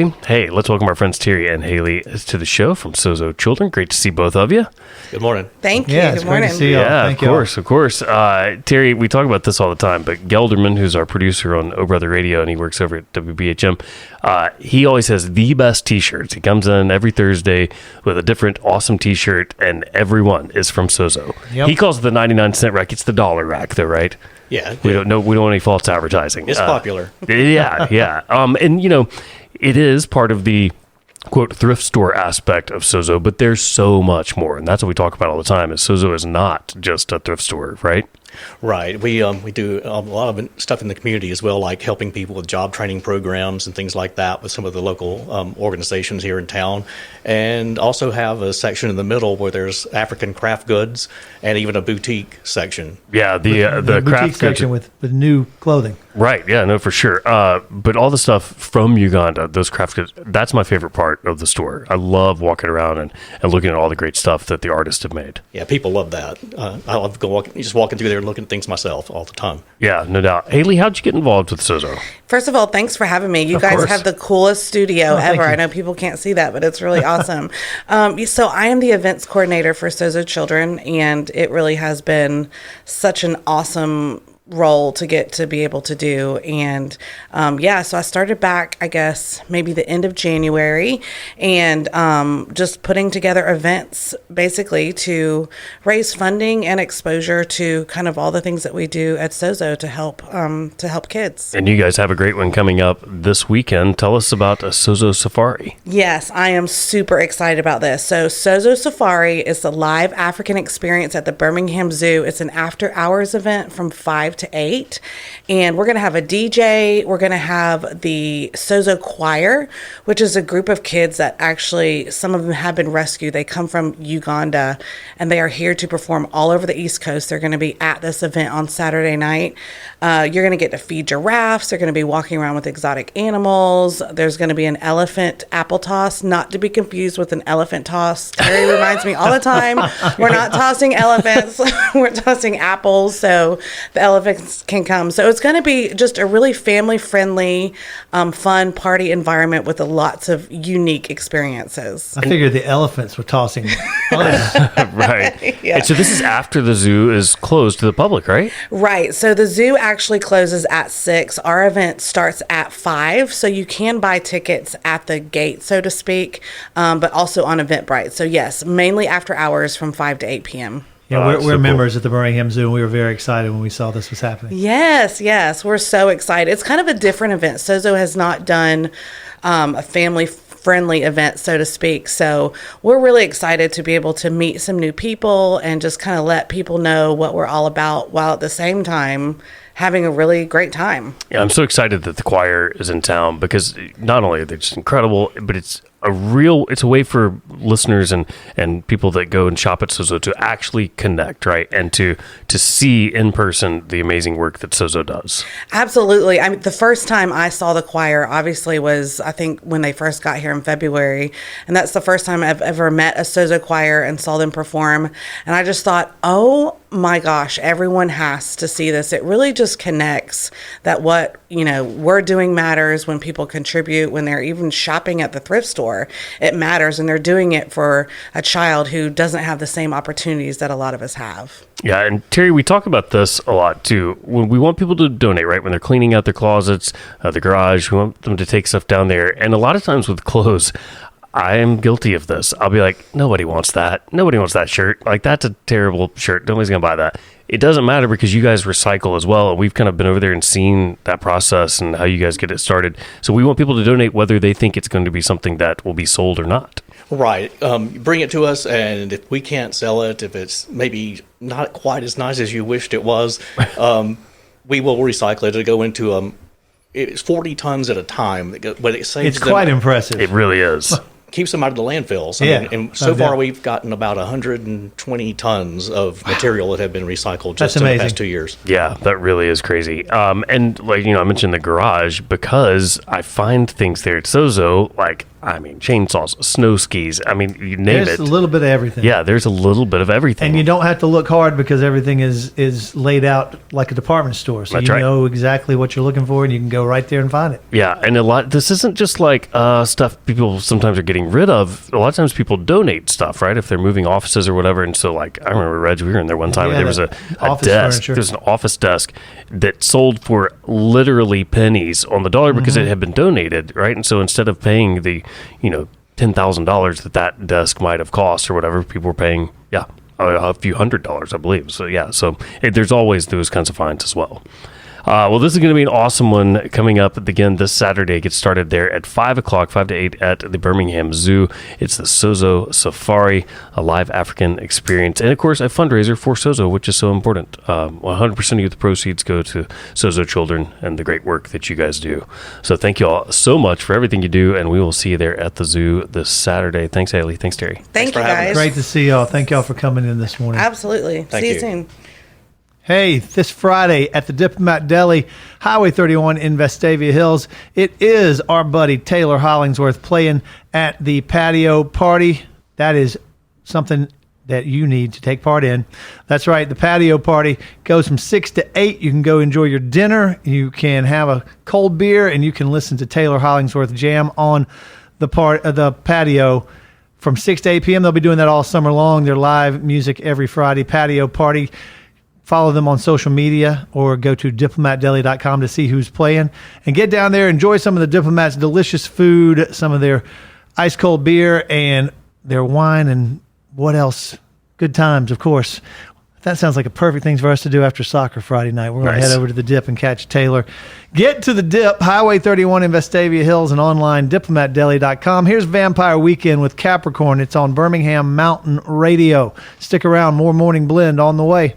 Hey, let's welcome our friends Terry and Haley to the show from Sozo Children. Great to see both of you. Good morning. Thank you. Yeah, it's Good great morning. to see you. Yeah, Thank of course. Terry, we talk about this all the time, but Gelderman, who's our producer on O Brother Radio, and he works over at WBHM, he always has the best T-shirts. He comes in every Thursday with a different awesome T-shirt, and everyone is from Sozo. Yep. He calls it the 99-cent rack. It's the dollar rack, though, right? Yeah. We don't want any false advertising. It's popular. Yeah. And, it is part of the quote thrift store aspect of Sozo, but there's so much more, and that's what we talk about all the time. Is Sozo is not just a thrift store, right? Right. We do a lot of stuff in the community as well, like helping people with job training programs and things like that with some of the local organizations here in town, and also have a section in the middle where there's African craft goods and even a boutique section. Yeah, the boutique craft section with new clothing. Right. Yeah. No, for sure. But all the stuff from Uganda, those craft goods, that's my favorite part of the store. I love walking around and looking at all the great stuff that the artists have made. Yeah, people love that. I love just walking through there and looking at things myself all the time. Yeah, no doubt. Haley, how'd you get involved with Sozo? First of all, thanks for having me. You Of guys course. have the coolest studio thank ever. you. I know people can't see that, but it's really awesome. So I am the events coordinator for Sozo Children, and it really has been such an awesome role to get to be able to do. And so I started back, I guess, maybe the end of January, and just putting together events basically to raise funding and exposure to kind of all the things that we do at Sozo to help kids. And you guys have a great one coming up this weekend. Tell us about a Sozo Safari. Yes, I am super excited about this. So Sozo Safari is the live African experience at the Birmingham Zoo. It's an after-hours event from 5 to 8. And we're going to have a DJ. We're going to have the Sozo Choir, which is a group of kids that actually, some of them have been rescued. They come from Uganda, and they are here to perform all over the East Coast. They're going to be at this event on Saturday night. You're going to get to feed giraffes. They're going to be walking around with exotic animals. There's going to be an elephant apple toss, not to be confused with an elephant toss. Terry reminds me all the time, we're not tossing elephants. We're tossing apples so the elephants can come. So it's going to be just a really family-friendly, fun party environment with lots of unique experiences. I figured the elephants were tossing. Right. Yeah. And so this is after the zoo is closed to the public, right? Right. So the zoo actually closes at 6. Our event starts at 5. So you can buy tickets at the gate, so to speak, but also on Eventbrite. So yes, mainly after hours from 5 to 8 p.m. Yeah, That's we're so cool. members at the Birmingham Zoo, and we were very excited when we saw this was happening. Yes. We're so excited. It's kind of a different event. Sozo has not done a family-friendly event, so to speak. So we're really excited to be able to meet some new people and just kind of let people know what we're all about while at the same time having a really great time. Yeah, I'm so excited that the choir is in town because not only are they just incredible, but it's a way for listeners and people that go and shop at Sozo to actually connect, right? And to see in person the amazing work that Sozo does. Absolutely. I mean, the first time I saw the choir obviously was, I think, when they first got here in February. And that's the first time I've ever met a Sozo choir and saw them perform. And I just thought, oh my gosh, everyone has to see this. It really just connects that what, we're doing matters when people contribute, when they're even shopping at the thrift store. It matters, and they're doing it for a child who doesn't have the same opportunities that a lot of us have. Yeah, and Terry, we talk about this a lot too. When we want people to donate, right? When they're cleaning out their closets, the garage, we want them to take stuff down there. And a lot of times with clothes, I am guilty of this. I'll be like, nobody wants that. Nobody wants that shirt. Like, that's a terrible shirt. Nobody's going to buy that. It doesn't matter because you guys recycle as well. We've kind of been over there and seen that process and how you guys get it started. So we want people to donate whether they think it's going to be something that will be sold or not. Right. Bring it to us, and if we can't sell it, if it's maybe not quite as nice as you wished it was, we will recycle it. It'll go into it's 40 tons at a time, but it saves It's quite impressive. It really is. keeps them out of the landfills. Yeah, And so far doubt. we've gotten about 120 tons of material that have been recycled just That's in the amazing. past 2 years. Yeah, that really is crazy. And like, I mentioned the garage because I find things there at Sozo, like, chainsaws, snow skis. You name There's it. a little bit of everything. Yeah, there's a little bit of everything. And you don't have to look hard because everything is laid out like a department store. So That's you right. know exactly what you're looking for and you can go right there and find it. Yeah, and this isn't just like stuff people sometimes are getting rid of. A lot of times people donate stuff, right? If they're moving offices or whatever. And so, like, I remember, Reg, we were in there one time Yeah, and there was a office desk. furniture. There's an office desk that sold for literally pennies on the dollar because it had been donated, right? And so instead of paying the, $10,000 that desk might have cost or whatever, people were paying, a few $100s, I believe. So, there's always those kinds of finds as well. Well, this is going to be an awesome one coming up again this Saturday. Get started there at 5 o'clock, 5 to 8 at the Birmingham Zoo. It's the Sozo Safari, a live African experience. And, of course, a fundraiser for Sozo, which is so important. 100% of the proceeds go to Sozo Children and the great work that you guys do. So thank you all so much for everything you do, and we will see you there at the zoo this Saturday. Thanks, Haley. Thanks, Terry. Thank for you, having guys. us. Great to see y'all. Thank y'all for coming in this morning. Absolutely. Thank See you you. soon. Hey, this Friday at the Diplomat Deli, Highway 31 in Vestavia Hills, it is our buddy Taylor Hollingsworth playing at the patio party. That is something that you need to take part in. That's right, the patio party goes from 6 to 8. You can go enjoy your dinner, you can have a cold beer, and you can listen to Taylor Hollingsworth jam on the patio from 6 to 8 p.m. They'll be doing that all summer long. They're live music every Friday. Patio party. Follow them on social media or go to diplomatdeli.com to see who's playing. And get down there, enjoy some of the Diplomat's delicious food, some of their ice cold beer, and their wine, and what else? Good times, of course. That sounds like a perfect thing for us to do after soccer Friday night. We're going to Nice. head over to the Dip and catch Taylor. Get to the Dip, Highway 31 in Vestavia Hills, and online, diplomatdeli.com. Here's Vampire Weekend with Capricorn. It's on Birmingham Mountain Radio. Stick around, more Morning Blend on the way.